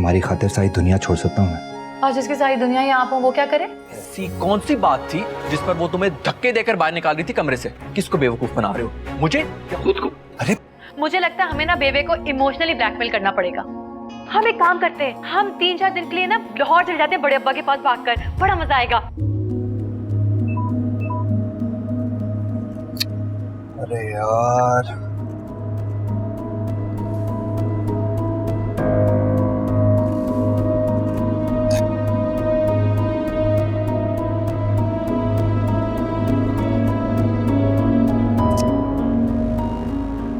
तुम्हारी खातिर सारी दुनिया छोड़ सकता हूँ मैं। और जिसकी सारी दुनिया यहाँ आप हो वो क्या करे? ऐसी कौन सी बात थी जिस पर वो तुम्हें धक्के देकर बाहर निकाल रही थी कमरे से? किसको बेवकूफ बना रहे हो, मुझे या खुद को? अरे मुझे लगता है हमें ना बेबे को इमोशनली ब्लैकमेल करना पड़ेगा। हम एक काम करते हैं, हम 3-4 दिन के लिए ना लाहौर चले जाते हैं बड़े अब्बा के पास भागकर, बड़ा मजा आएगा। अरे यार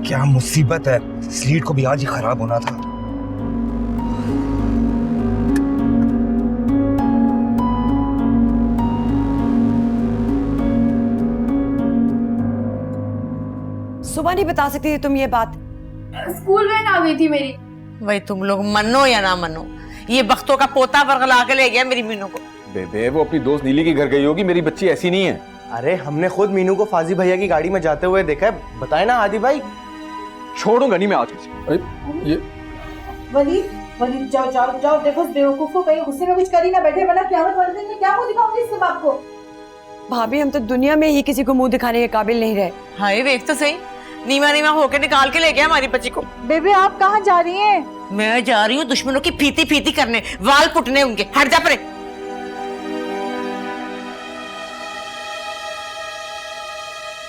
क्या मुसीबत है, स्लीट को भी आज ही खराब होना था। सुबह नहीं बता सकती थी तुम ये बात? स्कूल वैन आ गई थी मेरी। भाई तुम लोग मनो या ना मनो, ये बख्तों का पोता बरगला के ले गया मेरी मीनू को। बेबे वो अपनी दोस्त नीली के घर गई होगी, मेरी बच्ची ऐसी नहीं है। अरे हमने खुद मीनू को फाजी भैया की गाड़ी में जाते हुए देखा है, बताए ना आदि भाई। छोड़ूंगा नहीं मैं आज किसी। ये वली जाओ जाओ जाओ, देखो उस बेवकूफ को कहीं गुस्से में कुछ कर ही ना बैठे, वरना क़यामत वाले दिन में क्या मुंह दिखाऊंगी इससे बाप को। भाभी हम तो दुनिया में ही किसी को मुंह दिखाने के काबिल नहीं रहे। हाय देख तो सही, नीमा नीमा होके निकाल के ले गया हमारी बच्ची को। बेबे आप कहाँ जा रही हैं? मैं जा रही हूँ दुश्मनों की फीती फीती करने, वाल पुटने उनके। हट जा परे।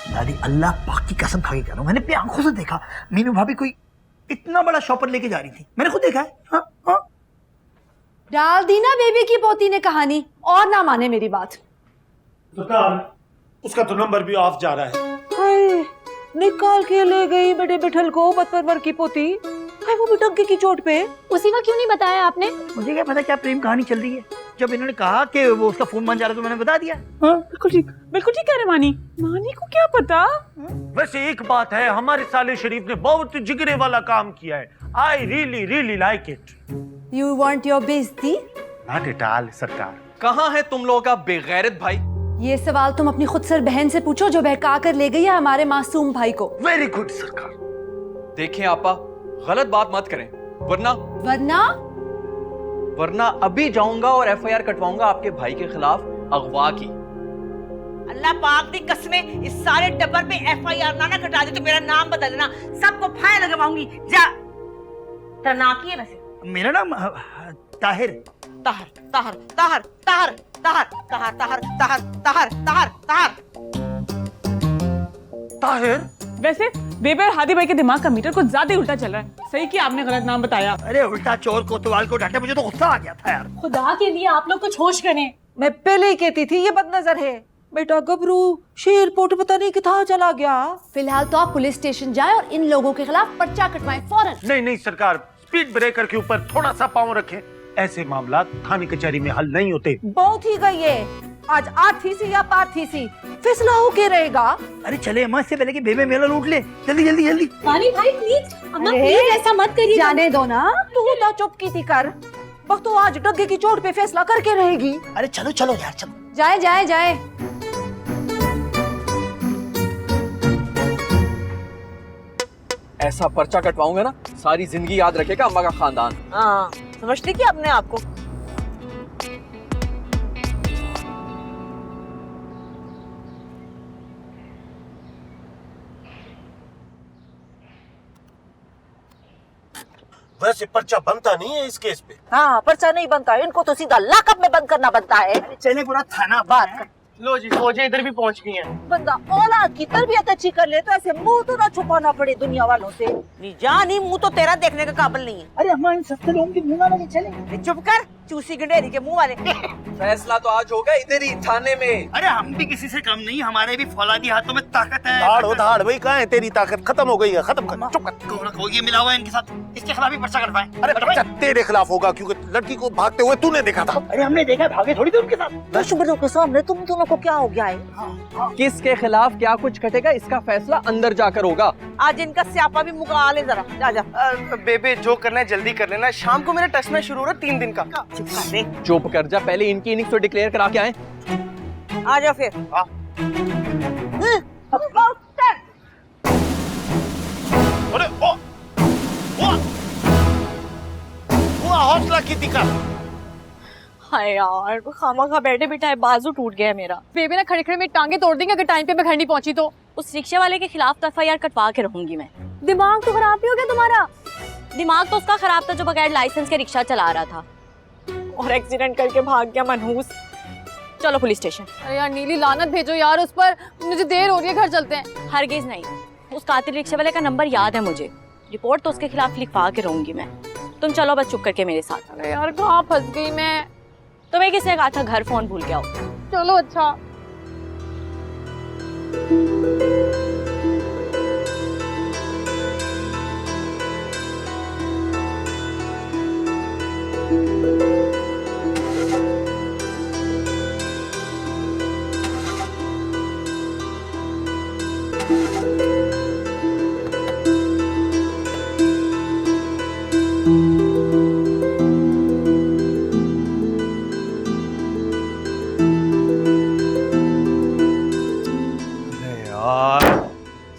दादी अल्लाह पाक की कसम खा के कह रहा हूँ, मैंने अपनी आंखों से देखा मीनू भाभी कोई इतना बड़ा शॉपर लेके जा रही थी, मैंने खुद देखा है। हाँ हाँ डाल दी ना बेबी की पोती ने कहानी, और ना माने मेरी बात। सरकार उसका तो नंबर भी ऑफ जा रहा है। हाय, निकाल के ले गई बेटे बिठल को बदपरवर की पोती। हाय, वो भी डंके की चोट पे। उसी का क्यों नहीं बताया आपने? मुझे क्या पता क्या प्रेम कहानी चल रही है। जब इन्होंने कहा कि वो उसका फोन बन जा रहा तो मैंने बता दिया। हाँ बिल्कुल ठीक कह रहे मानी। मानी को क्या पता? वैसे एक बात है, हमारे साले शरीफ ने बहुत जिगरे वाला काम किया है। I really really like it. You want your बेइज्जती? नॉट एट ऑल सरकार। कहाँ है तुम लोगों का बेगैरत भाई? ये सवाल तुम अपनी खुद सर बहन से पूछो जो बहका कर ले गई है हमारे मासूम भाई को। वेरी गुड सरकार। देखें आपा, गलत बात मत करें, वरना वरना अभी जाऊंगा और एफआईआर कटवाऊंगा आपके भाई के खिलाफ अगवा की। अल्लाह पाक दी कसमें, इस सारे टब्बर पे एफआईआर ना कटा दे तो मेरा नाम बदल देना, सबको फायर लगवाऊंगी। जा। तेरा नाम क्या है वैसे? मेरा नाम ताहिर। ताहर ताहर ताहर ताहर ताहर ताहर ताहर ताहर ताहर ताहर ताहर ताहिर। वैसे बेबे और हादी भाई के दिमाग का मीटर कुछ ज्यादा ही उल्टा चल रहा है। सही कि आपने गलत नाम बताया। अरे उल्टा चोर कोतवाल को डांटे, मुझे तो गुस्सा आ गया था यार। खुदा के लिए आप लोग कुछ होश करें। मैं पहले ही कहती थी ये बदनजर है। बेटा गबरू शेर पोट पता नहीं कितना चला गया। फिलहाल तो आप पुलिस स्टेशन जाएं और इन लोगों के खिलाफ पर्चा कटवाएं फौरन। नहीं नहीं सरकार, स्पीड ब्रेकर के ऊपर थोड़ा सा पाँव रखें। ऐसे मामला थाने कचहरी में हल नहीं होते। बहुत ही गई है। आज 8 फीसी या 5 फीसी फैसला हो के रहेगा। अरे चले अम्मा, इससे पहले कि बेबे मेला लूट ले। जल्दी जल्दी जल्दी। वानी भाई प्लीज, अम्मा अरे, प्लीज ऐसा मत करिए। जाने दो ना, तू तो चुप की थी कर। बस तो आज डग्गे की चोट पे फैसला करके रहेगी। अरे चलो चलो यार चलो। जाए जाए जाए। ऐसा पर्चा कटवाऊंगा ना, सारी जिंदगी याद रखेगा अम्मा का खानदान। हाँ, समझती कि अपने आप को। वैसे पर्चा बनता नहीं है इस केस पे। हाँ, पर्चा नहीं बनता, इनको तो सीधा लॉकअप में बंद करना बनता है। चले पूरा थाना बात कर। लो जी फौजें इधर भी पहुंच गई हैं। बंदा औलाद की तरबियत अच्छी कर ले तो ऐसे मुंह तो ना छुपाना पड़े दुनिया वालों से। जानी मुंह तो तेरा देखने का काबिल नहीं है। अरे अम्मा इन सस्ते लोगों के मुंह ना लगे चले। चुप कर, चूसी गंडेरी के मुंह वाले। फैसला तो आज होगा इधर ही थाने में। अरे हम भी किसी से कम नहीं, हमारे भी फौलादी हाथों में ताकत है। धाड़ हो धाड़ भाई, कहाँ है तेरी ताकत? खत्म हो गई है, खत्म कर, चुप कर। ये मिला हुआ है इनके साथ, इसके खिलाफ ही पर्चा कटवाएं। अरे पर्चा तेरे खिलाफ होगा क्योंकि लड़की को भागते हुए तूने देखा था। अरे हमने देखा, भागे थोड़ी थे उनके साथ। दुश्मनों के सामने तुम दोनों को क्या हो गया है? किसके खिलाफ क्या कुछ कटेगा इसका फैसला अंदर जाकर होगा। आज इनका स्यापा भी मुका ले जरा। जा जा। बेबे जो करना है जल्दी कर लेना, शाम को मेरा टेस्ट मैच शुरू हो रहा है 3 दिन का। चुप कर रे। चुप कर जा, पहले इनकी इनिंग्स तो डिक्लेयर करा के आए। आ जाओ फिर। अरे ओ, हौसला की थी कर। हाय यार, खामा खा बैठे बिठाए बाजू टूट गया है मेरा। बेबी ना खड़े खड़े मेरी टांगे तोड़ देंगे अगर टाइम पे मैं घर नहीं पहुंची तो। उस रिक्शा वाले के खिलाफ एफआईआर कटवा के रहूंगी मैं। दिमाग तो खराब ही हो गया तुम्हारा। दिमाग तो उसका खराब था जो बगैर लाइसेंस के रिक्शा चला रहा था और एक्सीडेंट करके भाग गया मनहूस। चलो पुलिस स्टेशन। अरे यार नीली, लानत भेजो यार उस पर, मुझे देर हो रही है, घर चलते हैं। हरगिज नहीं, उस कातिल रिक्शा वाले का नंबर याद है मुझे। रिपोर्ट तो उसके खिलाफ लिखवा के रहूंगी मैं। तुम चलो बस चुप करके मेरे साथ। अरे यार कहाँ फंस गई मैं। तुम्हें किसने कहा था घर फोन भूल के आओ? चलो अच्छा।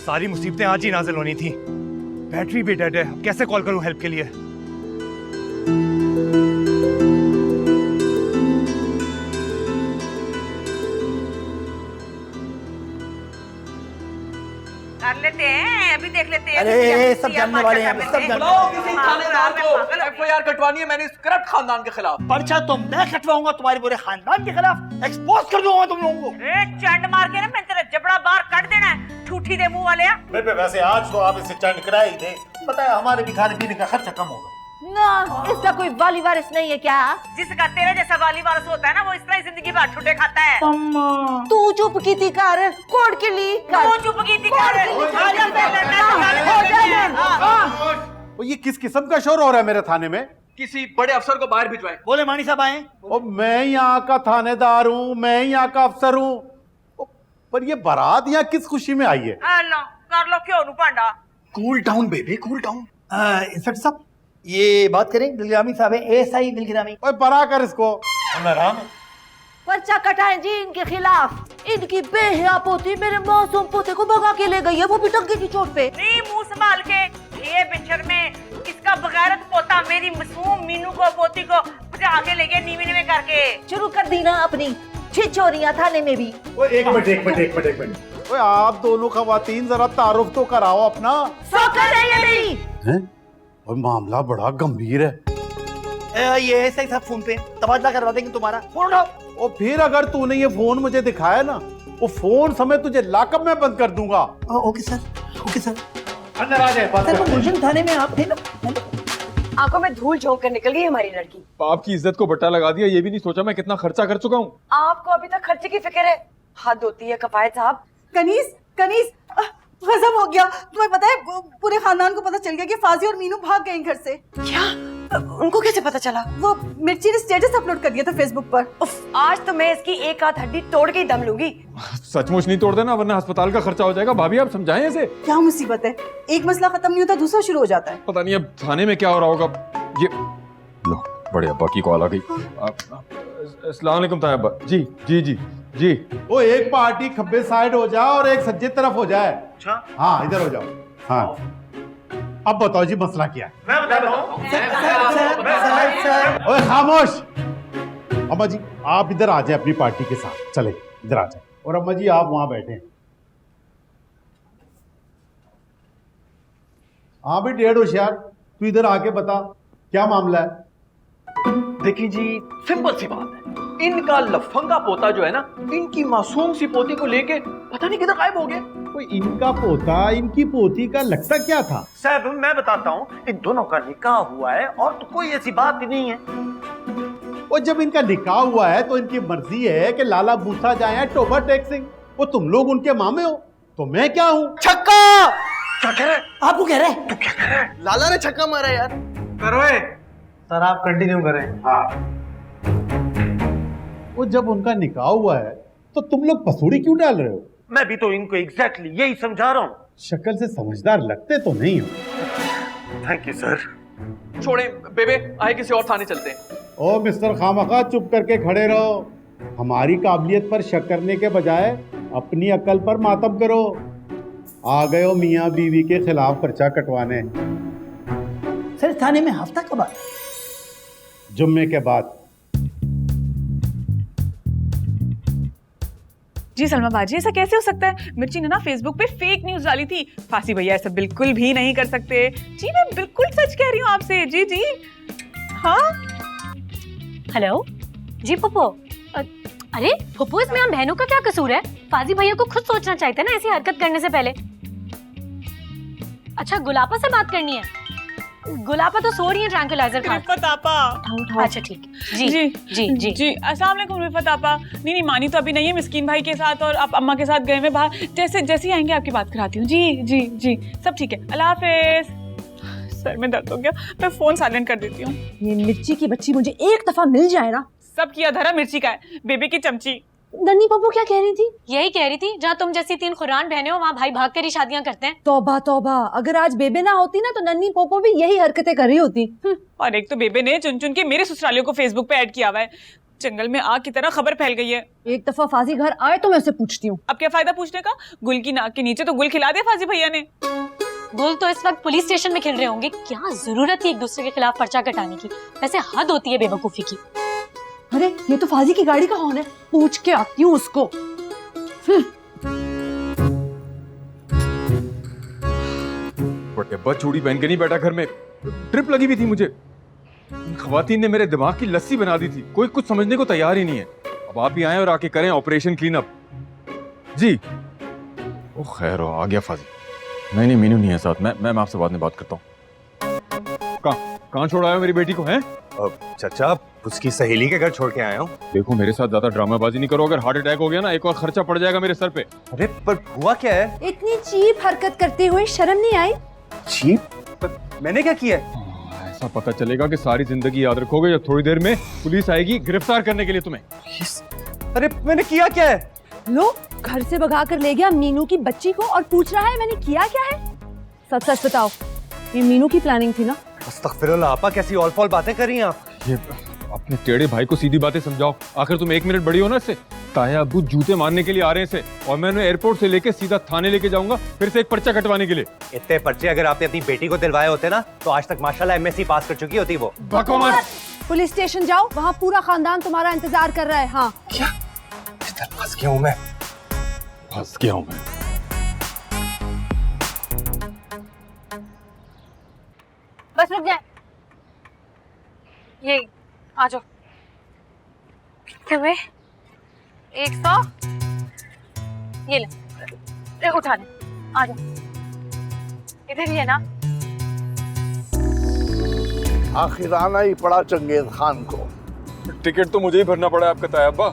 सारी मुसीबतें आज ही नाज़िल होनी थी। बैटरी भी डेड है, कैसे कॉल करूं हेल्प के लिए? कर लेते हैं, अभी देख लेते हैं। अरे सब जानने वाले हैं, सब जानने वाले हैं। किसी थानेदार को एफआईआर कटवानी है मैंने इस करप्ट खानदान के खिलाफ। पर्चा तो मैं कटवाऊंगा तुम्हारे पूरे खानदान के खिलाफ, एक्सपोज कर दूंगा तुम लोगों को। चंड मार के ना मैं तेरा जबड़ा बाहर काट देना है, ठूठी दे मुंह वाले। बेबे वैसे आज तो आप इसे चंड करा ही दे, बताया हमारे भी खाने पीने का खर्चा कम होगा। ना इसका कोई वाली वारिस नहीं है क्या? जिसका तेरे जैसा वाली वारस होता है ना, वो इस तरह जिंदगी भर ठुटे खाता है। तू चुप की थी कर, कोड के लिए तू चुप की थी कर। वो ये किस किस्म का शोर हो रहा है मेरे थाने में? किसी बड़े अफसर को बाहर भिजवाएं। बोले मानी साहब आए। और मैं यहाँ का थानेदार हूँ, मैं यहाँ का अफसर हूँ, पर ये बारात यहाँ किस खुशी में आई है? लो कर लो, क्यों नु पांडा। Cool down baby, cool down. Inspector साहब ये बात करें, दिलग्रामी साहब है, एएसआई दिलग्रामी। ओए बरा कर इसको। आराम है। पर्चा कटाएं जी इनके खिलाफ। इनकी बेहया पोती मेरे मासूम पोते को भगा के ले गई है, वो भी टंके की चोट पे। नहीं मुंह संभाल के। ये पिक्चर में इसका बगैरत पोता मेरी मासूम मीनू को पोती को भगा के ले गया नीवी में करके। शुरू कर दी ना अपनी छिछोरियां थाने में भी। ओए एक मिनट। ओए आप दोनों खवातीन जरा तारुफ तो कराओ अपना। सौकर है ये मेरी। और मामला बड़ा गंभीर है। ये एएसआई साहब फोन पे तबादला करवा देंगे तुम्हारा, फोन उठाओ। और फिर अगर तूने ये फोन मुझे दिखाया ना, वो फोन समेत तुझे लॉकअप में बंद कर दूंगा। Okay sir, okay sir. अंदर आ जाए। सर गुलशन थाने में आप थे ना? आंखों में धूल झोंक कर निकल गई हमारी लड़की। आपकी इज्जत को बट्टा लगा दिया, ये भी नहीं सोचा मैं कितना खर्चा कर चुका हूँ। आपको अभी तक खर्चे की फिक्र है? हद होती है कफायत साहब। कनीज कनीज गजब हो गया। तुम्हें पता है पूरे खानदान को पता चल गया कि फाजी और मीनू भाग गए घर से। क्या? उनको कैसे पता चला? वो मिर्ची ने स्टेटस अपलोड कर दिया था फेसबुक पर। उफ, आज तो मैं इसकी एक हाथ हड्डी तोड़ के ही दम लूंगी। सचमुच नहीं तोड़ देना वरना अस्पताल का खर्चा हो जाएगा। भाभी आप समझाएं इसे। क्या मुसीबत है, एक मसला खत्म नहीं होता दूसरा शुरू हो जाता है। पता नहीं अब थाने में क्या हो रहा होगा। ये लो बड़े अब्बा की कॉल आ गई। अस्सलाम वालेकुम ताया अब्बा। जी जी जी जी। वो एक पार्टी खब्बे साइड हो जाए और एक सज्जे तरफ हो जाए। अच्छा हाँ इधर हो जाओ। हाँ अब बताओ जी मसला क्या है? मैं बताता हूँ। सर ओए खामोश। अम्मा जी आप इधर आ जाए अपनी पार्टी के साथ, चले इधर आ जाए। और अम्मा जी आप वहां बैठे हैं। हाँ भी डेढ़ होशियार, तू इधर आके बता क्या मामला है। देखिए जी सिंपल सी बात है, इनका लफंगा पोता जो है ना, इनकी मासूम सी पोती को लेके पता नहीं किधर गायब हो गया। कोई इनका पोता इनकी पोती का लगता क्या था? साहब मैं बताता हूँ, इन दोनों का निकाह हुआ है और तो कोई ऐसी बात ही नहीं है। और जब इनका निकाह हुआ है तो इनकी मर्जी है कि लाला मूसा जाए टोबा टेक सिंह। वो तुम लोग उनके मामे हो तो मैं क्या हूँ? छक्का। क्या कह रहे? आपको कह रहे? तू क्या कह रहा है? लाला ने छक्का मारा यार। करो सर आप कंटिन्यू करें। हाँ वो जब उनका निकाह हुआ है तो तुम लोग पसूड़ी क्यों डाल रहे हो? मैं भी तो इनको एग्जैक्टली यही समझा रहा हूँ। शक्ल से समझदार लगते तो नहीं हो। Thank you sir. छोड़े बेबे, आए किसी और थाने चलते हैं। ओ मिस्टर खामखा चुप करके खड़े रहो। हमारी काबिलियत पर शक करने के बजाय अपनी अकल पर मातम करो। आ गए हो मियाँ बीवी के खिलाफ पर्चा कटवाने। सर थाने में हफ्ता कब आया? जुम्मे के बाद। जी सलमा बाजी, ऐसा कैसे हो सकता है? मिर्ची ने ना फेसबुक पे फेक न्यूज डाली थी। फांसी भैया ऐसा बिल्कुल भी नहीं कर सकते। जी मैं बिल्कुल सच कह रही हूँ आपसे। जी जी हाँ। हेलो जी पप्पो। अरे पप्पो, इसमें हम बहनों का क्या कसूर है? फाजी भैया को खुद सोचना चाहिए था ना ऐसी हरकत करने से पहले। अच्छा गुलापा से बात करनी है? गुलापा तो सो रही है ट्रैंक्विलाइजर खा। रिफत आपा। अच्छा ठीक है। जी जी जी जी जी अस्सलाम वालेकुम रिफत आपा। नहीं मानी तो अभी नहीं है, मिस्कीन भाई के साथ और आप अम्मा के साथ गए हैं बाहर। जैसे ही आएंगे आपकी बात कराती हूँ। जी जी जी सब ठीक है, अल्लाह हाफिज। सर में दर्द हो गया, मैं फोन साइलेंट कर देती हूँ। ये मिर्ची की बच्ची मुझे एक दफा मिल जाए ना। सब किया धरा मिर्ची का है, बेबी की चमची। नन्ही पप्पू क्या कह रही थी? यही कह रही थी, जहाँ तुम जैसी 3 खुरान बहनें हो वहाँ भाई भाग कर ही शादियां करते हैं। तौबा तौबा, अगर आज बेबे ना होती ना तो नन्ही पोपो भी यही हरकतें कर रही होती। और एक तो बेबे ने चुन चुन के मेरे ससुरालियों को फेसबुक पे ऐड किया हुआ है। जंगल में आग की तरह खबर फैल गई है। एक दफा फाजी घर आए तो मैं उसे पूछती हूँ। अब क्या फायदा पूछने का? गुल की नाक के नीचे तो गुल खिला दिया फाजी भैया ने। गुल तो इस वक्त पुलिस स्टेशन में खिल रहे होंगे। क्या जरूरत है एक दूसरे के खिलाफ पर्चा कटाने की? वैसे हद होती है बेवकूफी की। अरे ये तो फाजी की गाड़ी का हॉर्न है, पूछ के आती हूँ उसको। बट चूड़ी पहन के नहीं बैठा घर में, ट्रिप लगी हुई थी मुझे। खवातीन ने मेरे दिमाग की लस्सी बना दी थी। कोई कुछ समझने को तैयार ही नहीं है। अब आप ही आए और आके करें ऑपरेशन क्लीन अप। जी ओ खैर आ गया फाजी। नहीं मीनू नहीं है साथ। मैं आपसे बाद में बात करता हूँ। कहाँ छोड़ आया मेरी बेटी को? हैं चाचा उसकी सहेली के घर छोड़ के आया हूँ। देखो मेरे साथ ज्यादा ड्रामाबाजी नहीं करो, अगर हार्ट अटैक हो गया ना एक और खर्चा पड़ जाएगा मेरे सर पे। अरे पर हुआ क्या है? इतनी चीप हरकत करते हुए शर्म नहीं आई? चीप? पर मैंने क्या किया है? ऐसा पता चलेगा कि सारी जिंदगी याद रखोगे जब थोड़ी देर में पुलिस आएगी गिरफ्तार करने के लिए तुम्हें। अरे मैंने किया क्या है? लो घर से भगा कर ले गया मीनू की बच्ची को और पूछ रहा है मैंने किया क्या है? सच सच बताओ, ये मीनू की प्लानिंग थी ना? अस्तगफिरुल्लाह आपा, कैसी ऑल फॉल बातें कर रही हैं आप? ये अपने टेढ़े भाई को सीधी बातें समझाओ। आखिर तुम 1 मिनट बड़ी हो ना इससे। ताया अब्बू जूते मारने के लिए आ रहे हैं इसे, और मैं उन्हें एयरपोर्ट से लेके सीधा थाने लेके जाऊंगा फिर से एक पर्चा कटवाने के लिए। इतने पर्चे अगर आपने अपनी बेटी को दिलवाए होते ना तो आज तक माशाल्लाह एमएससी पास कर चुकी होती वो। पुलिस स्टेशन जाओ, वहाँ पूरा खानदान तुम्हारा इंतजार कर रहा है। हाँ क्या? फंस गया हूँ मैं। फंस गया हूँ मैं। बस रुक जाए। ये आ जाओ। कितने हुए? 100। ये ले उठा ले। आ जाओ, इधर ही है ना? आखिर आना ही पड़ा चंगेज खान को। टिकट तो मुझे ही भरना पड़ा आपका ताया अब्बा।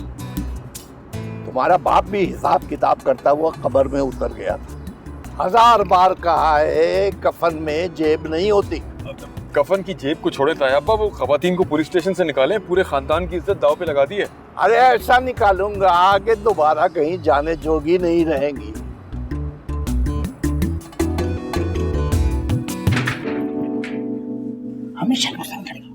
तुम्हारा बाप भी हिसाब किताब करता हुआ कब्र में उतर गया था। 1000 बार कहा है कफन में जेब नहीं होती। कफन की जेब को छोड़े ताया अब्बा, वो खवातीन को पुलिस स्टेशन से निकाले, पूरे खानदान की इज्जत दाव पे लगा दी है। अरे ऐसा निकालूंगा आगे दोबारा कहीं जाने जोगी नहीं रहेंगी। हमेशा नुकसान करेंगे।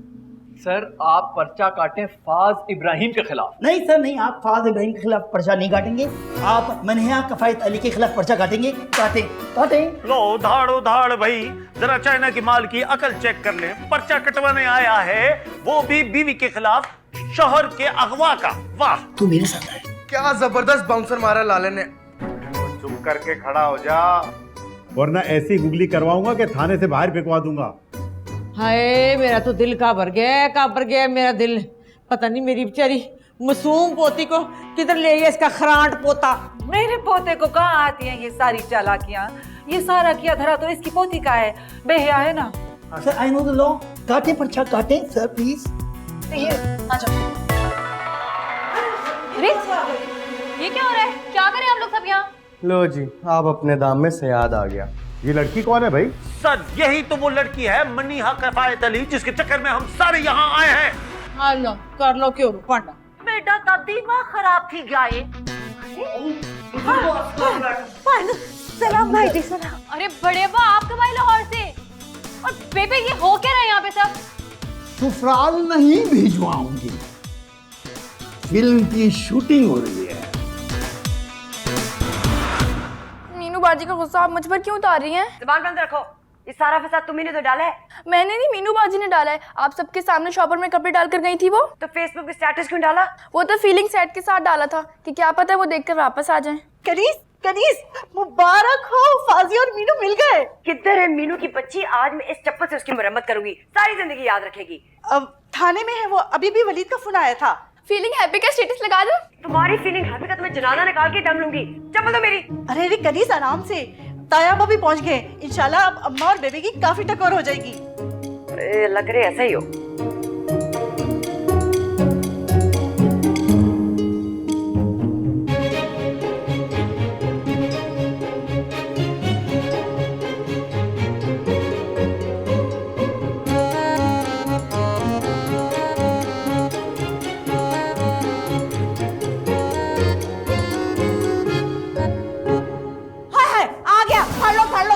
सर आप पर्चा काटें फाज इब्राहिम के खिलाफ। नहीं सर नहीं, आप फाज इब्राहिम के खिलाफ पर्चा नहीं काटेंगे। आप मनहिया कफायत अली के खिलाफ पर्चा काटेंगे। काटें। लो उधाड़ भाई, जरा चाइना की माल की अकल चेक कर ले। पर्चा कटवाने आया है, वो भी बीवी के खिलाफ, शोहर के अगवा का। वाह तू मेरे साथ है। क्या जबरदस्त बाउंसर मारा लाले ने। चुप करके खड़ा हो जा, वरना ऐसी गुगली करवाऊंगा कि थाने से बाहर फेंकवा दूंगा। हाय मेरा तो दिल का भर गया मेरा दिल। पता नहीं मेरी बेचारी मासूम पोती को किधर ले गया इसका खरांट पोता। मेरे पोते को कहाँ आती हैं ये सारी चालाकियां? ये सारा किया धरा तो इसकी पोती का है, बेहया है ना। Sir I know the law. काटे पर्चा काटे सर प्लीज। ये आ जाओ। अरे ये क्या हो रहा है? क्या करें हम लोग सब यहाँ? लो जी आप अपने दाम में से याद आ गया। ये लड़की कौन है भाई? सर यही तो वो लड़की है मनीहा कफायत अली, जिसके चक्कर में हम सारे यहाँ आए हैं। हेलो कर लो क्यों पढ़ना। बेटा का दिमाग खराब थी गया ये। सलाम भाई जी सलाम। अरे बड़े बा आप कब आए लाहौर से? और बेबे ये हो क्या रहा है यहाँ पे सब? ससुराल नहीं भिजवाऊंगी, फिल्म की शूटिंग हो रही है। मीनू बाजी का गुस्सा आप मुझ पर क्यों उतार रही हैं? जुबान बंद रखो। ये सारा फसाद तुम्ही ने तो डाला है। मैंने नहीं, मीनू बाजी ने डाला है। आप सबके सामने शॉपर में कपड़े डालकर गई थी वो। तो फेसबुक पे स्टेटस क्यों डाला? वो तो फीलिंग सेट के साथ डाला था कि क्या पता है वो देखकर वापस आ जाए। कनीज कनीज मुबारक हो, फाजी और मीनू मिल गए। किधर है मीनू की बच्ची? आज मैं इस चप्पल से उसकी मरम्मत करूंगी, सारी जिंदगी याद रखेगी। अब थाने में है वो, अभी भी वलीद का फोन आया था। फीलिंग हैप्पी का स्टेटस लगा दो। तुम्हारी फीलिंग हैप्पी का तुम्हें जनाना निकाल के दम लूंगी। चप्पल दो मेरी। अरे अरे कनीज आराम से, तायाबा भी पहुंच गए। इंशाल्लाह अब अम्मा और बेबी की काफी टक्कर हो जाएगी। लग रहे ऐसा ही हो।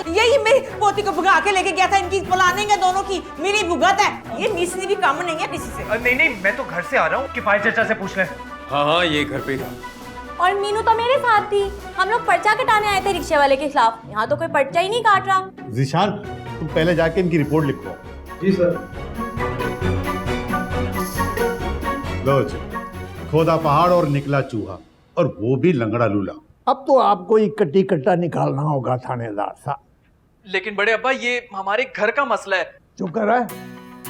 यही मेरी पोती को भगा के लेके गया था। इनकी प्लानिंग है दोनों की, मेरी भुगत है। ये मिसनी भी काम नहीं है किसी से। नहीं नहीं, मैं तो घर से आ रहा हूँ, किफायत चाचा से पूछ ले। हाँ हाँ, ये घर पे ही था। और मीनू तो मेरे साथ थी। हम लोग पर्चा कटाने आए थे रिक्शे वाले के खिलाफ। यहाँ तो कोई पर्चा ही नहीं काट रहा। जीशान, तुम पहले जाके इनकी रिपोर्ट लिखो। जी सर। लो जी, खोदा पहाड़ और निकला चूहा, और वो भी लंगड़ा लूला। अब तो आपको इकट्ठी कट्टा निकालना होगा थानेदार साहब। लेकिन बड़े अब्बा, ये हमारे घर का मसला है। चुप कर रहा है।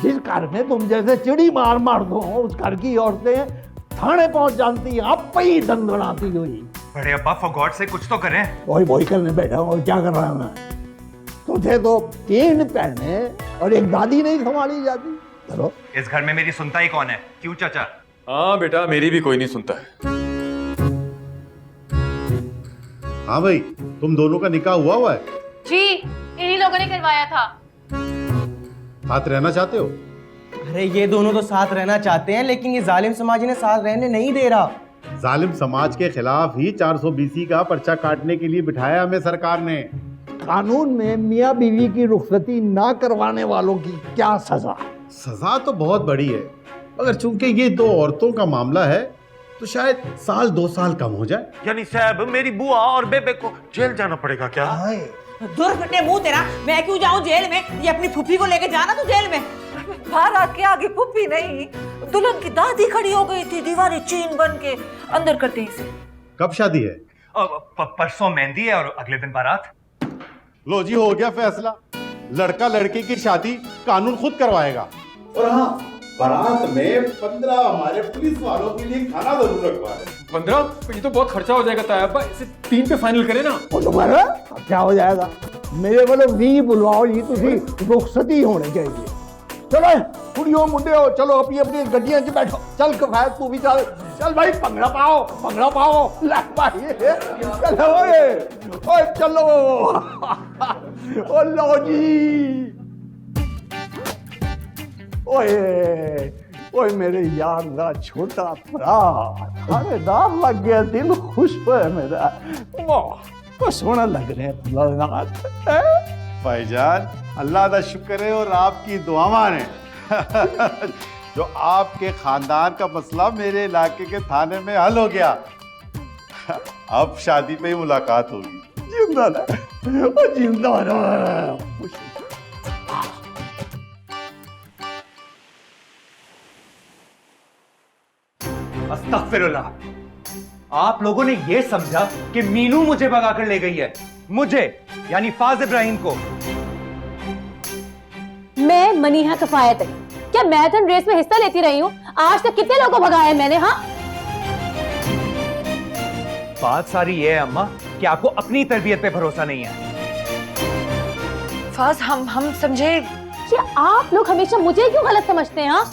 जिस घर में तुम जैसे चिड़ी मार मार दो, उस घर की औरतें थाने पहुंच जानती हैं, आप पे ही दंदनाती हुई। बड़े अब्बा, फॉर गॉड से कुछ तो करें। वही करने बैठा हूँ, और क्या कर रहा हूँ मैं? तुझे तो 3 बहने और एक दादी नहीं संभाली जाती। चलो, इस घर में मेरी सुनता ही कौन है? क्यों चाचा? हाँ बेटा, मेरी भी कोई नहीं सुनता है। हाँ भाई, तुम दोनों का निकाह हुआ है? जी, इन्हीं लोगों ने करवाया था। साथ रहना चाहते हो? अरे ये दोनों तो साथ रहना चाहते हैं, लेकिन ये जालिम समाज इन्हें साथ रहने नहीं दे रहा। जालिम समाज के खिलाफ ही 420 का पर्चा काटने के लिए बिठाया हमें सरकार ने। कानून में मियाँ बीवी की रुखसती ना करवाने वालों की क्या सजा? सजा तो बहुत बड़ी है, मगर चूंकि ये 2 औरतों का मामला है तो शायद 1-2 साल कम हो जाए। यानी साहब, मेरी बुआ और बेबे को जेल जाना पड़ेगा क्या? दुर्घटने मुंह तेरा, मैं क्यों जाऊं जेल में? ये अपनी फूफी को लेके जाना तू जेल में। बारात के आगे फूफी नहीं, दुल्हन की दादी खड़ी हो गई थी, दीवारें चीन बन के। अंदर करते हैं इसे। कब शादी है? परसों मेहंदी है और अगले दिन बारात। लो जी, हो गया फैसला। लड़का लड़की की शादी कानून खुद करवाएगा। और हाँ, बारात में 15 हमारे पुलिस वालों के लिए खाना जरूर रखवा रहे। 15? ये तो बहुत खर्चा हो जाएगा ताया, इसे 3 पे फाइनल करें ना। अब क्या हो जाएगा? मेरे वालों नहीं बुलवाओ, ये तुझी रुखसती होनी चाहिए। चलो कुड़ियों मुंडे हो, चलो अपनी अपनी गड्डियां च बैठो। चल कफायत, तू भी चल। चल भाई, भंगड़ा पाओ, भंगड़ा पाओ। ले भाई, चलो ओए चलो। ओ लो जी। ओए ओए मेरे यार का छोटा भरा, थानेदार लग गया, दिल खुश है मेरा। वाह, तो सोना लग रहे हैं भाईजान। अल्लाह का शुक्र है और आपकी दुआवां ने जो आपके खानदान का मसला मेरे इलाके के थाने में हल हो गया। अब शादी पे ही मुलाकात होगी। जिंदा रह, जिंदा रह। अस्तगफिरुल्लाह। आप लोगों ने ये समझा कि मीनू मुझे भगा कर ले गई है, मुझे यानी फाज इब्राहिम को। मैं मनीहा कफायत है। क्या मैराथन रेस में हिस्सा लेती रही हूँ? आज तक कितने लोगों को भगाया मैंने? हाँ, बात सारी ये है अम्मा कि आपको अपनी तरबियत पे भरोसा नहीं है। फाज, हम समझे कि आप लोग हमेशा मुझे क्यों गलत समझते हैं? हाँ,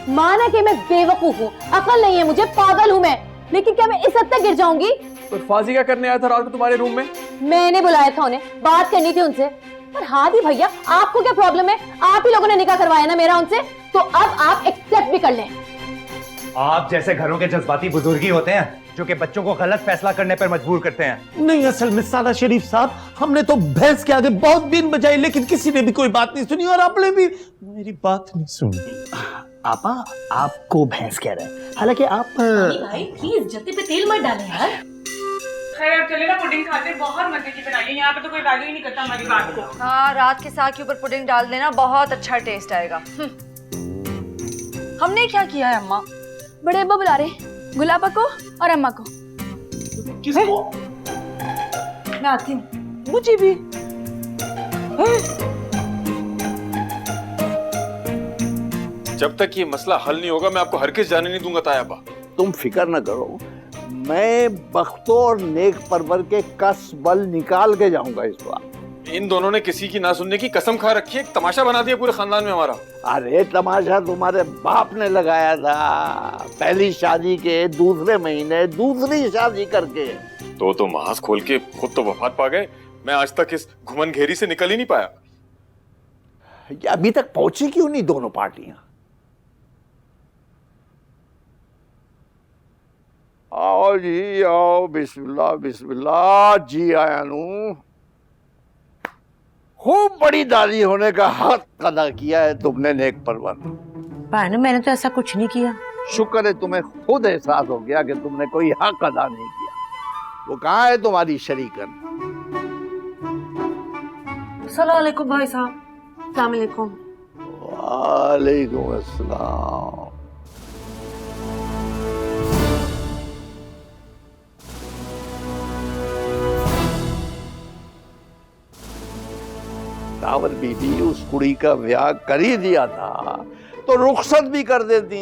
माना कि मैं बेवकूफ हूँ, अकल नहीं है मुझे, पागल हूँ मैं, लेकिन क्या मैं इस हद तक गिर जाऊंगी? तो फाजी क्या करने आया था रात में तुम्हारे रूम में? मैंने बुलाया था उन्हें, बात करनी थी उनसे। पर हादी भैया, आपको क्या प्रॉब्लम है? आप ही लोगों ने निकाह करवाया ना मेरा उनसे, तो अब आप एक्सेप्ट भी कर लें। आप जैसे घरों के जज्बाती बुजुर्ग ही होते हैं जो कि बच्चों को गलत फैसला करने पर मजबूर करते हैं। नहीं, असल में सादा शरीफ साहब, हमने तो भैंस के आगे बहुत दिन बजाई, लेकिन किसी ने भी कोई बात नहीं सुनी और आपने भी मेरी बात नहीं सुनी। आपा, आपको भैंस कह रहे हैं, हालांकि आप भाई प्लीज जत्ते पे तेल मत डालें यार। यार चले ना पुडिंग खाते, बहुत मजे की बनाई है। यहाँ पे तो कोई वैल्यू ही नहीं करता हमारी बात को। हाँ, रात के साग के ऊपर पुडिंग डाल देना, बहुत अच्छा टेस्ट आएगा। हमने क्या किया है अम्मा? बड़े अब्बा बुला रहे गुलाबा को और अम्मा को। किसको? मैं आती हूँ। मुझे भी। जब तक ये मसला हल नहीं होगा मैं आपको हरगिज़ जाने नहीं दूंगा तायाबा। तुम फिक्र न करो, मैं बख्तो और नेक परवर के कस बल निकाल के जाऊंगा इस बार। इन दोनों ने किसी की ना सुनने की कसम खा रखी है, एक तमाशा बना दिया पूरे खानदान में हमारा। अरे तमाशा तुम्हारे बाप ने लगाया था, पहली शादी के दूसरे महीने दूसरी शादी करके। तो मांस खोल के खुद तो वफात पा गए, मैं आज तक इस घुमन घेरी से निकल ही नहीं पाया। ये अभी तक पहुंची क्यों नहीं दोनों पार्टियां? आओ जी आओ, बिस्मिल्लाह बिस्मिल्लाह जी। आया नू खूब बड़ी दादी होने का हक अदा किया है तुमने नेक परवर। भानु मैंने तो ऐसा कुछ नहीं किया। शुक्र है तुम्हें खुद एहसास हो गया कि तुमने कोई हक अदा नहीं किया। वो कहाँ है तुम्हारी शरीकन? अस्सलाम वालेकुम भाई साहब। अस्सलाम वालेकुम। वालेकुम अस्सलाम। दावर बीबी उस कुड़ी का ब्याह कर ही दिया था तो रुखसत भी कर देती,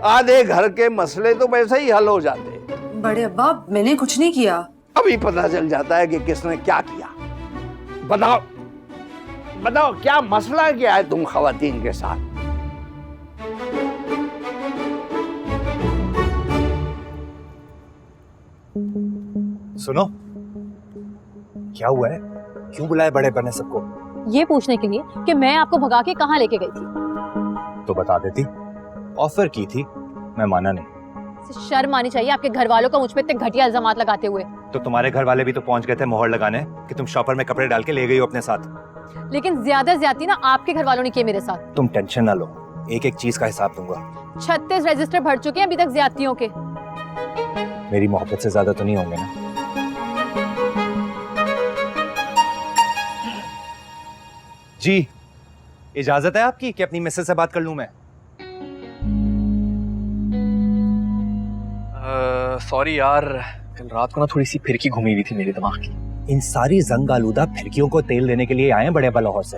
आधे घर के मसले तो वैसे ही हल हो जाते। बड़े अब्बा मैंने कुछ नहीं किया। अभी पता चल जाता है कि किसने क्या किया। बताओ बताओ क्या मसला क्या है तुम खवातीन के साथ? सुनो, क्या हुआ है? क्यों बुलाए बड़े बने सबको? ये पूछने के लिए कि मैं आपको भगा के कहाँ लेके गई थी। तो बता देती, ऑफर की थी, मैं माना नहीं। शर्म आनी चाहिए आपके घर वालों का मुझ पे इतने घटिया इल्जामात लगाते हुए। तो तुम्हारे घर वाले भी तो पहुंच गए थे मोहर लगाने कि तुम शॉपर में कपड़े डाल के ले गई हो अपने साथ। लेकिन ज्यादा ज्यादती ना आपके घर वालों ने की मेरे साथ। तुम टेंशन ना लो, एक एक चीज का हिसाब दूंगा। 36 रजिस्टर भर चुके हैं अभी तक ज्यादतियों के। मेरी मोहब्बत से ज्यादा तो नहीं होंगे ना? जी, इजाजत है आपकी कि अपनी मिसेस से बात कर लूं मैं? सॉरी यार, कल रात को ना थोड़ी सी फिरकी घूमी हुई थी मेरे दिमाग की। इन सारी जंग आलूदा फिरकियों को तेल देने के लिए आए हैं बड़े अब्बा लाहौर से।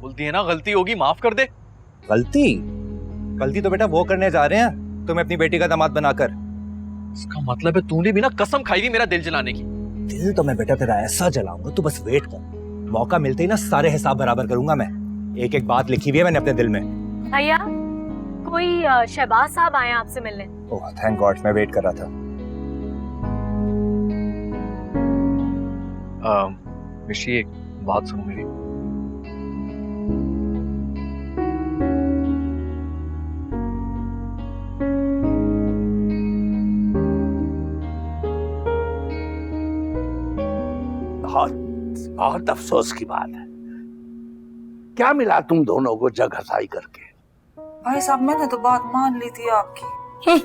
बोलती है ना गलती होगी माफ कर दे। गलती तो बेटा वो करने जा रहे हैं तुम्हें अपनी बेटी का दामाद बनाकर। इसका मतलब है तूने भी ना कसम खाई थी मेरा दिल जलाने की। दिल तो मैं बेटा तेरा ऐसा जलाऊंगा, तू बस वेट कर। मौका मिलते ही ना सारे हिसाब बराबर करूंगा मैं। एक एक बात लिखी हुई है मैंने अपने दिल में। भैया कोई शहबाज साहब आए हैं आपसे मिलने। ओह थैंक गॉड, मैं वेट कर रहा था। मिशी एक बात सुनो मेरी। बहुत अफसोस की बात है। क्या मिला तुम दोनों को जग हसाई करके? भाई साहब मैंने तो बात मान ली थी आपकी।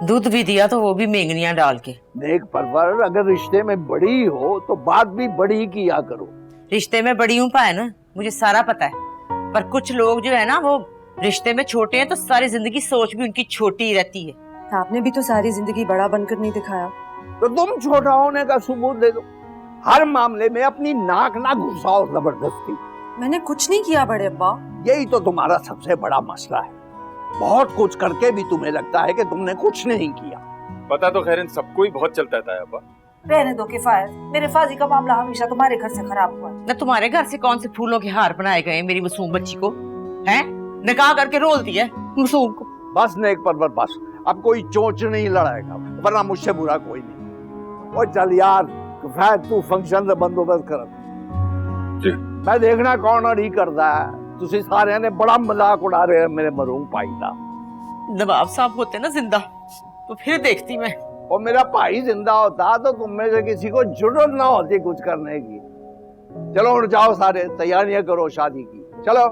दूध भी दिया तो वो भी मेंगनियां डाल के। नेक परवर, अगर रिश्ते में बड़ी हो तो बात भी बड़ी किया करो। रिश्ते में बड़ी हूँ पाए ना, मुझे सारा पता है। पर कुछ लोग जो है ना वो रिश्ते में छोटे हैं तो सारी जिंदगी सोच भी उनकी छोटी ही रहती है। आपने भी तो सारी जिंदगी बड़ा बनकर नहीं दिखाया। तो तुम छोटा होने का सबूत दे दो। हर मामले में अपनी नाक ना घुसाओ जबरदस्ती। मैंने कुछ नहीं किया बड़े अब्बा। यही तो तुम्हारा सबसे बड़ा मसला है। बहुत कुछ करके भी तुम्हें लगता है कि तुमने कुछ नहीं किया। पता तो खैर इन सबको ही बहुत चलता है तायाबा। रहने दो किफायत, मेरे फाजी का मामला हमेशा तुम्हारे घर से खराब हुआ। न तुम्हारे घर से कौन से फूलों के हार बनाए गए मेरी मासूम बच्ची को? हैं? निकाह करके रोलती है मासूम को। बस नेक परवर बस, अब कोई चोंच नहीं लड़ाएगा, वरना मुझसे बुरा कोई नहीं। और चल यार किफायत, तू फंक्शन का बंदोबस्त कर। मैं देखना कौन अड़ी करता है। तुसी सारे ने बड़ा मजाक उड़ा रहे हैं मेरे मरूम भाई का। नवाब साहब होते ना जिंदा तो फिर देखती मैं। और मेरा भाई जिंदा होता तो तुम में से किसी को जरूरत ना होती कुछ करने की। चलो उठ जाओ सारे, तैयारियां करो शादी की। चलो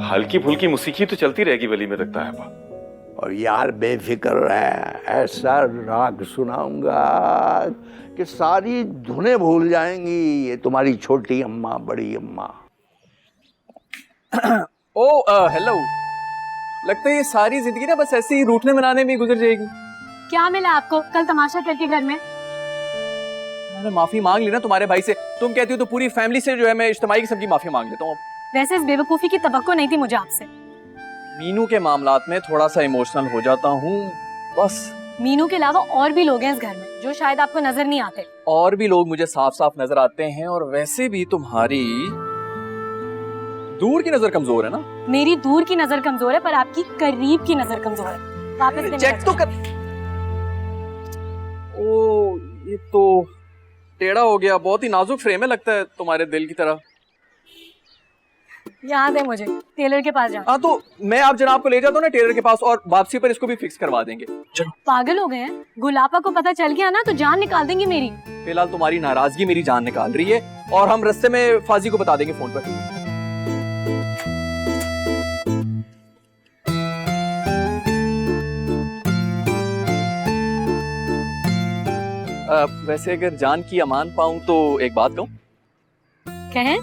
हल्की फुल्की मुसीकी तो चलती रहेगी वली में, लगता है अब्बा। और यार बेफिक्र है, ऐसा राग सुनाऊंगा कि सारी धुनें भूल जाएंगी ये तुम्हारी छोटी अम्मा बड़ी अम्मा। हेलो। लगता है ये सारी जिंदगी ना बस ऐसे ही रूठने मनाने में गुजर जाएगी। क्या मिला आपको कल तमाशा करके घर में? मैंने माफी मांग ली ना तुम्हारे भाई से। तुम कहती हो तो पूरी फैमिली से जो है मैं इज्तिमाई किस्म की माफी मांग लेता हूँ। वैसे इस बेवकूफी की तवक्को नहीं थी मुझे आपसे। मीनू के मामलात में थोड़ा सा इमोशनल हो जाता हूँ बस। मीनू के अलावा और भी लोग हैं इस घर में जो शायद आपको नजर नहीं आते। और भी लोग मुझे साफ साफ नजर आते हैं, और वैसे भी तुम्हारी दूर की नजर कमजोर है ना। मेरी दूर की नजर कमजोर है पर आपकी करीब की नजर कमजोर है। वापस चेक तो कर। ओ ये तो टेढ़ा हो गया, बहुत ही नाजुक फ्रेम है लगता है तुम्हारे दिल की तरह। याद है मुझे, टेलर के पास जाना। हाँ तो मैं आप जनाब को ले जाता हूँ ना टेलर के पास, और वापसी पर इसको भी फिक्स करवा देंगे। चलो। पागल हो गए हैं? गुलापा को पता चल गया ना तो जान निकाल देंगे मेरी। फिलहाल तुम्हारी नाराजगी मेरी जान निकाल रही है, और हम रास्ते में फाजी को बता देंगे फोन पर। वैसे अगर जान की अमान पाऊं तो एक बात कहूं। कहें?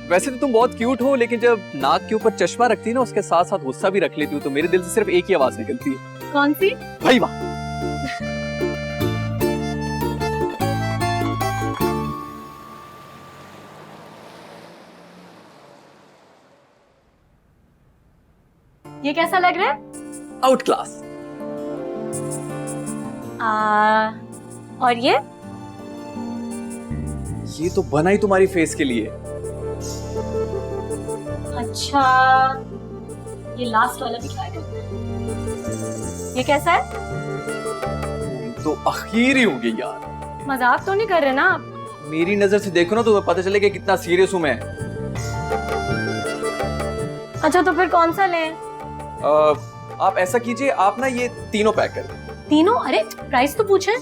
वैसे तो तुम बहुत क्यूट हो, लेकिन जब नाक के ऊपर चश्मा रखती है ना उसके साथ साथ गुस्सा भी रख लेती हो, तो मेरे दिल से सिर्फ एक ही आवाज निकलती है। कौन सी? भाई वाह। ये कैसा लग रहा है? Out class. और ये तो बना ही तुम्हारी फेस के लिए। अच्छा, ये लास्ट वाला भी ट्राई करते हैं। ये कैसा है? तो आखिर ही हो गई यार। मजाक तो नहीं कर रहे ना आप? मेरी नजर से देखो ना तो पता चलेगा कितना सीरियस हूं मैं। अच्छा तो फिर कौन सा लें? आप ऐसा कीजिए, आप ना ये तीनों पैक कर दें। तीनों? अरे प्राइस तो पूछे।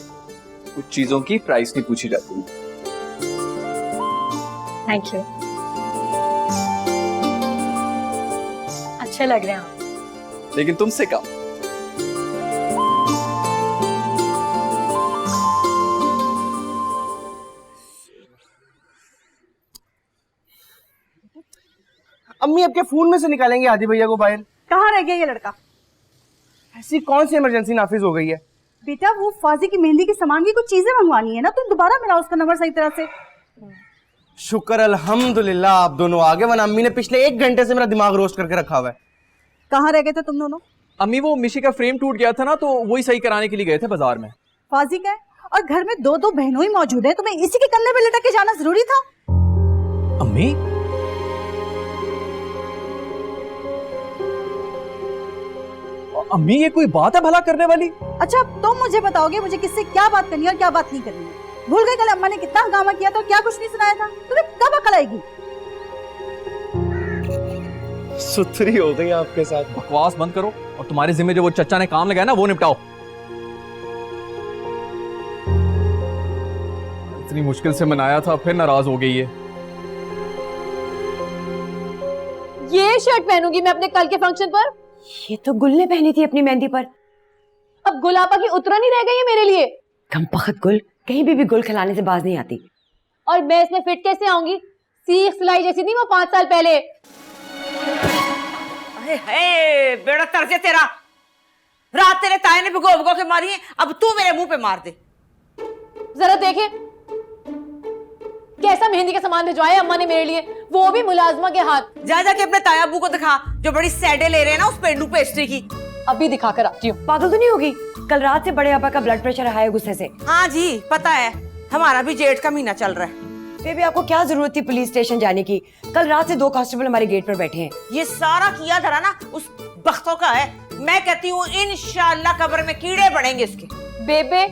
कुछ चीजों की प्राइस नहीं पूछी जाती। थैंक यू, अच्छे लग रहे हैं आप। लेकिन तुमसे कम। अम्मी आपके फोन में से निकालेंगे आदि भैया को बाहर। कहाँ रह गया ये लड़का? ऐसी कौन सी इमरजेंसी नाफिज हो गई है? बेटा वो फाजी की मेहंदी के सामान की कुछ चीजें मंगवानी है ना, तुम दोबारा मिलाओ उसका नंबर सही तरह से। शुक्र अल्हम्दुलिल्लाह आप दोनों आगे, वरना अम्मी ने पिछले 1 घंटे से मेरा दिमाग रोस्ट करके रखा हुआ है। कहाँ रह गए थे तुम दोनों? अम्मी वो मिशी का फ्रेम टूट गया था ना, तो वही सही कराने के लिए गए थे बाजार में। फाजी का है और घर में 2 बहनों ही मौजूद है, तुम्हें इसी के कंधे पे लटक के जाना जरूरी था। अम्मी अम्मी ये कोई बात है भला करने वाली? अच्छा तुम मुझे बताओगे मुझे किससे क्या बात करनी है और क्या बात नहीं करनी है? भूल गए कल अम्मा ने कितना हंगामा किया था और क्या कुछ नहीं सुनाया था? तुम्हें कब अकल आएगी? सुथरी हो गई आपके साथ। बकवास बंद करो और तुम्हारे जिम्मे जो वो चचा ने काम लगाया ना वो निपटाओ। इतनी मुश्किल से मनाया था, फिर नाराज हो गई है। ये शर्ट पहनूंगी मैं अपने कल के फंक्शन पर। ये तो गुल ने पहनी थी अपनी मेहंदी पर। अब गुलाबा की उतरा नहीं रह गई है मेरे लिए। कम बख्त गुल, कहीं भी गुल खिलाने से बाज नहीं आती। और मैं इसमें फिट कैसे आऊंगी? सीख सिलाई जैसी थी वो 5 साल पहले। अरे बेड़ा तरसे तेरा। रात तेरे ताए ने भिगो भिगो के मारी है, अब तू मेरे मुंह पे मार दे। जरा देखे कैसा मेहंदी का सामान भिजवाया अम्मा ने मेरे लिए, वो भी मुलाजमा के हाथ। जा जाके अपने ताया अब्बू को दिखा जो बड़ी सैडे ले रहे हैं ना उस पेंडू पेस्ट्री की। अभी दिखा कर आती हूँ। पागल तो नहीं होगी? कल रात से बड़े अब्बा का ब्लड प्रेशर हाई है गुस्से से। हाँ जी पता है, हमारा भी जेठ का महीना चल रहा है। बेबी आपको क्या जरूरत थी पुलिस स्टेशन जाने की? कल रात से 2 कांस्टेबल हमारे गेट पर बैठे हैं। ये सारा किया धरा ना उस बख्तों का है। मैं कहती हूँ इंशाल्लाह कब्र में कीड़े पड़ेंगे इसके। बेबे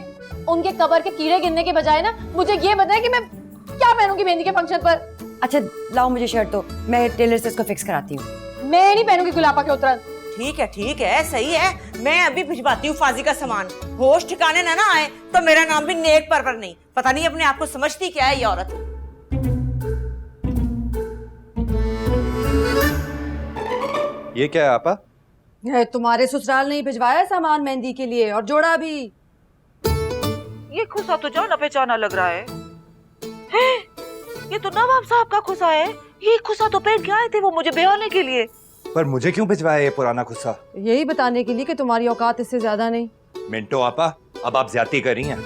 उनके कब्र के कीड़े गिनने के बजाय ना मुझे ये बताएं कि मैं क्या पहनूंगी मेहंदी के फंक्शन पर। अच्छा लाओ मुझे शर्ट, तो मैं टेलर से इसको फिक्स कराती हूँ। मैं नहीं पहनूंगी गुलाबा के उतरन। ठीक है सही है, मैं अभी भिजवाती हूँ फाजी का सामान। होश ठिकाने ना आए तो मेरा नाम भी नेक परवर नहीं। पता नहीं अपने आप को समझती क्या है ये औरत। ये क्या है आपा? तुम्हारे ससुराल ने भिजवाया सामान मेहंदी के लिए और जोड़ा भी। ये खुसा तो जाना पहचाना लग रहा है। ये तो नवाब साहब का खुसा है। ये खुसा तो पहन के आए थे वो मुझे ब्याहने के लिए। पर मुझे क्यों भिजवाया ये पुराना खुस्सा? यही बताने के लिए कि तुम्हारी औकात इससे ज्यादा नहीं। मिंटो आपा, अब आप ज्यादती कर रही हैं।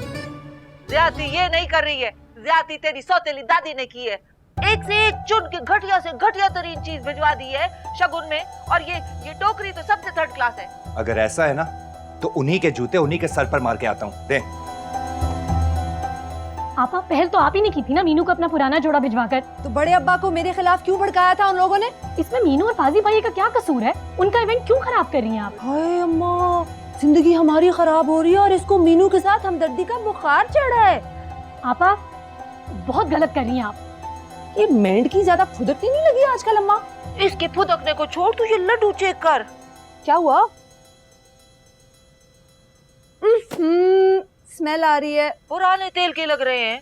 ज्यादती ये नहीं कर रही है, ज्यादती तेरी सौतेली दादी ने की है। एक से एक चुन के घटिया से घटिया तरीन चीज भिजवा दी है शगुन में। और ये टोकरी तो सबसे थर्ड क्लास है। अगर ऐसा है ना तो उन्हीं के जूते उन्हीं के सर पर मार के आता हूँ। दे। आपा पहल तो आप ही ने की थी ना मीनू को अपना पुराना जोड़ा भिजवाकर। तो बड़े अब्बा को मेरे खिलाफ क्यों भड़काया था उन लोगों ने? इसमें मीनू और फाजी भाई का क्या कसूर है? उनका इवेंट क्यों खराब कर रही हैं आप? हाय अम्मा, जिंदगी हमारी खराब हो रही है और इसको मीनू के साथ हमदर्दी का बुखार चढ़ा है। आपा बहुत गलत कर रही हैं आप। ये मेंढ की ज्यादा फुदकती नहीं लगी आजकल अम्मा? इसके फुदकने को छोड़, तू ये लड्डू चेक कर। क्या हुआ? स्मेल आ रही है। पुराने तेल के लग रहे हैं।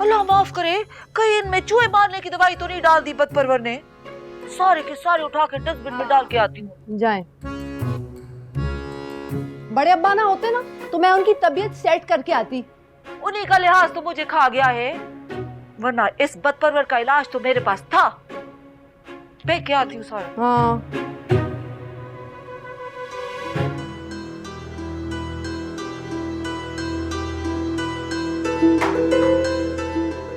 अल्लाह माफ करे, कहीं इनमें चूहे मारने की दवाई तो नहीं डाल दी बदपरवर ने? सारे के सारे उठा के डस्टबिन में डाल के आती हूँ। जाएं। बड़े अब्बा ना होते ना तो मैं उनकी तबीयत सेट करके आती। उन्हीं का लिहाज तो मुझे खा गया है, वरना इस बदपरवर का इलाज तो मेरे पास था। फेंक के आती हूँ सारा। हाँ।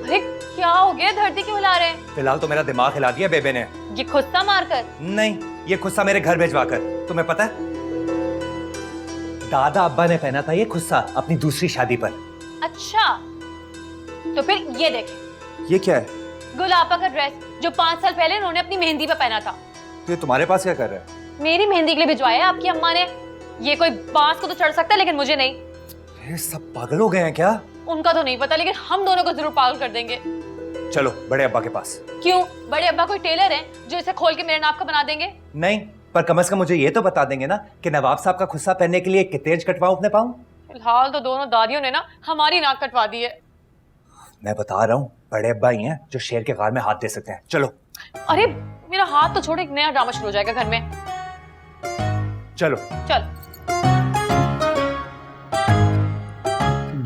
अरे क्या हो गया? धरती क्यों हिला रहे हैं? फिलहाल तो मेरा दिमाग हिला दिया बेबे ने। ये खुस्सा मारकर? नहीं, ये खुस्सा मेरे घर भिजवा कर। तुम्हें पता है दादा अब्बा ने पहना था ये खुस्सा अपनी दूसरी शादी पर। अच्छा, तो फिर ये देखें। ये क्या है? गुलाबा का ड्रेस जो 5 साल पहले उन्होंने अपनी मेहंदी पे पहना था। तो ये तुम्हारे पास क्या कर रहा है? मेरी मेहंदी के लिए भिजवाया है आपकी अम्मा ने। ये कोई बांस को तो चढ़ सकता है लेकिन मुझे नहीं। ये सब पागल हो गए हैं क्या? उनका तो नहीं पता लेकिन हम दोनों को जरूर पागल कर देंगे। चलो बड़े अब्बा के पास। क्यों? बड़े अब्बा कोई टेलर है जो इसे खोल के मेरे नाप का बना देंगे? नहीं, पर कम से कम मुझे ये तो बता देंगे ना कि नवाब साहब का खुस्सा पहनने के लिए कितने इंच कटवाऊं अपने पाँव? फिलहाल तो दोनों दादियों ने ना हमारी नाक कटवा दी है। मैं बता रहा हूँ, बड़े अब्बा ही हैं जो शेर के गाल में हाथ दे सकते हैं। चलो। अरे मेरा हाथ तो छोड़, एक नया ड्रामा शुरू हो जाएगा घर में। चलो चल।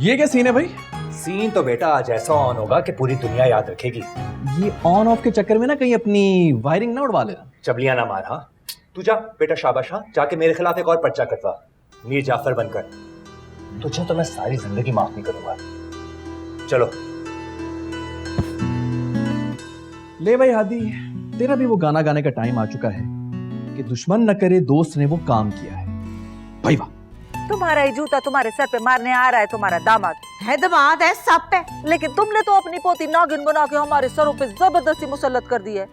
ये क्या सीन है भाई? सीन तो बेटा आज ऐसा ऑन होगा कि पूरी दुनिया याद रखेगी। ये ऑन ऑफ के चक्कर में ना कहीं अपनी वायरिंग ना उड़वा लेना। चबलियां ना मार। हाँ तू जा बेटा, शाबाश। हाँ जाके मेरे खिलाफ एक और पर्चा कटवा, मीर जाफर बनकर। तुझे तो मैं सारी जिंदगी माफ नहीं करूंगा। चलो। ले भाई हादी, तेरा भी वो गाना गाने का टाइम आ चुका है कि दुश्मन न करे दोस्त ने वो काम किया है। भाई वाह। तुम्हारा ही जूता तुम्हारे सर पे मारने आ रहा है तुम्हारा दामाद है। दामाद है सब पे, लेकिन तुमने तो अपनी पोती नागिन बना के हमारे सरों पे जबरदस्ती मुसल्लत कर दी है।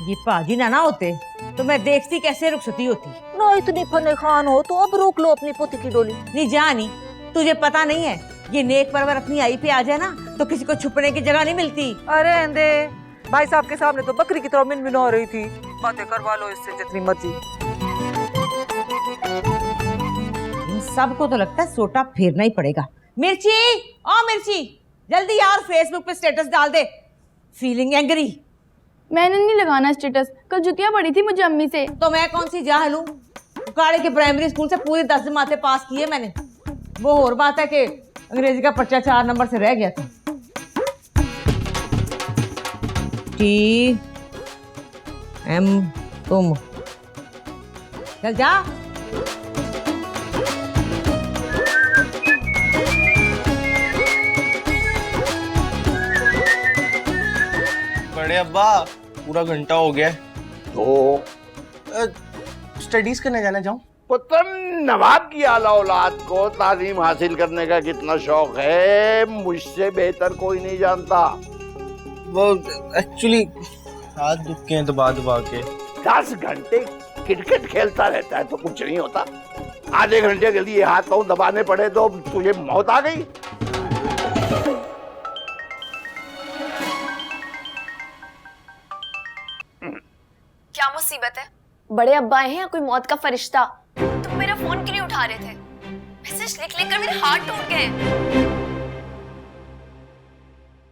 ये पाजी ना होते तो मैं देखती कैसे रुखसती होती। ना इतनी फने खान हो तो अब रोक लो अपनी पोती की डोली। नहीं जानी, तुझे पता नहीं है ये नेक परवर अपनी आई पे आ जाए ना तो किसी को छुपने की जगह नहीं मिलती। अरे अंधे, भाई साहब के सामने तो बकरी की तरह मिन हो रही थी। बातें करवा लो इससे जितनी मर्जी। इन सबको तो लगता है सोटा फेरना ही पड़ेगा। मिर्ची, ओ मिर्ची, जल्दी यार फेसबुक पे स्टेटस डाल दे। Feeling angry. मैंने नहीं लगाना स्टेटस, कल जुतियां पड़ी थी मुझे अम्मी से। तो मैं कौन सी जाहिल हूँ? उकाड़े के प्राइमरी स्कूल से पूरे 10 जमाते पास किए मैंने। वो और बात है कि अंग्रेजी का पर्चा 4 नंबर से रह गया था। टी एम तुम चल जा। बड़े अब्बा पूरा घंटा हो गया। तो स्टडीज करने जाना चाहूँ। पुत्र नवाब की आला औलाद को तालीम हासिल करने का कितना शौक है मुझसे बेहतर कोई नहीं जानता। वो एक्चुअली हाथ दुख के दबा दबा के। 10 घंटे क्रिकेट खेलता रहता है तो कुछ नहीं होता। आधे घंटे के लिए हाथ पाँव दबाने पड़े तो तुझे मौत आ गई। क्या मुसीबत है? बड़े अब्बा हैं या कोई मौत का फरिश्ता? तुम मेरा फोन क्यों नहीं उठा रहे थे? मैसेज लिख लिख कर मेरे हाथ टूट गए।